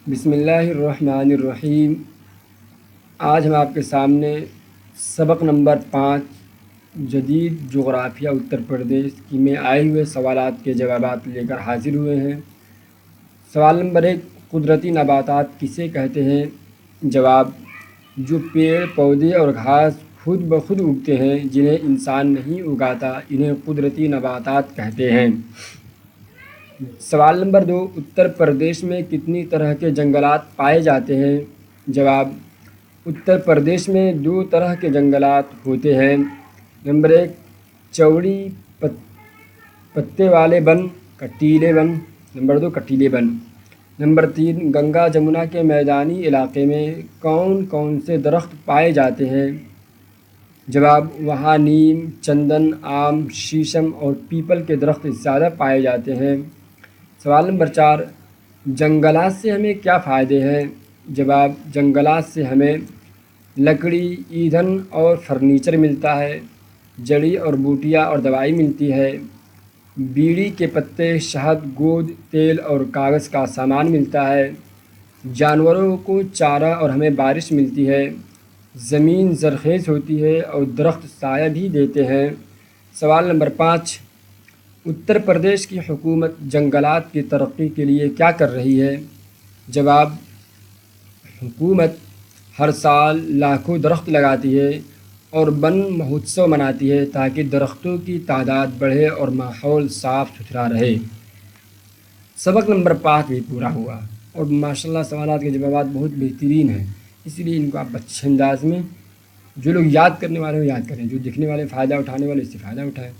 بسم اللہ الرحمن الرحیم۔ آج ہم آپ کے سامنے سبق نمبر 5 جدید جغرافیہ اتر پردیش کی میں آئے ہوئے سوالات کے جوابات لے کر حاضر ہوئے ہیں۔ سوال نمبر 1، قدرتی نباتات کسے کہتے ہیں؟ جواب، جو پیڑ پودے اور گھاس خود بخود اگتے ہیں جنہیں انسان نہیں اگاتا، انہیں قدرتی نباتات کہتے ہیں۔ سوال نمبر 2، اتر پردیش میں کتنی طرح کے جنگلات پائے جاتے ہیں؟ جواب، اتر پردیش میں 2 طرح کے جنگلات ہوتے ہیں۔ نمبر 1، چوڑی پتے والے بن، کٹیلے بن۔ نمبر 2، کٹیلے بن۔ نمبر 3، گنگا جمنا کے میدانی علاقے میں کون کون سے درخت پائے جاتے ہیں؟ جواب، وہاں نیم، چندن، آم، شیشم اور پیپل کے درخت زیادہ پائے جاتے ہیں۔ سوال نمبر 4، جنگلات سے ہمیں کیا فائدے ہیں؟ جواب، جنگلات سے ہمیں لکڑی، ایندھن اور فرنیچر ملتا ہے، جڑی اور بوٹیاں اور دوائی ملتی ہے، بیڑی کے پتے، شہد، گود، تیل اور کاغذ کا سامان ملتا ہے، جانوروں کو چارہ اور ہمیں بارش ملتی ہے، زمین زرخیز ہوتی ہے اور درخت سایہ بھی دیتے ہیں۔ سوال نمبر 5، اتر پردیش کی حکومت جنگلات کی ترقی کے لیے کیا کر رہی ہے؟ جواب، حکومت ہر سال لاکھوں درخت لگاتی ہے اور ون مہوتسو مناتی ہے تاکہ درختوں کی تعداد بڑھے اور ماحول صاف ستھرا رہے۔ سبق نمبر 5 بھی پورا ہوا اور ماشاءاللہ سوالات کے جوابات بہت بہترین ہیں، اس لیے ان کو آپ اچھے انداز میں جو لوگ یاد کرنے والے ہو یاد کریں، جو دیکھنے والے فائدہ اٹھانے والے اس سے فائدہ اٹھائیں۔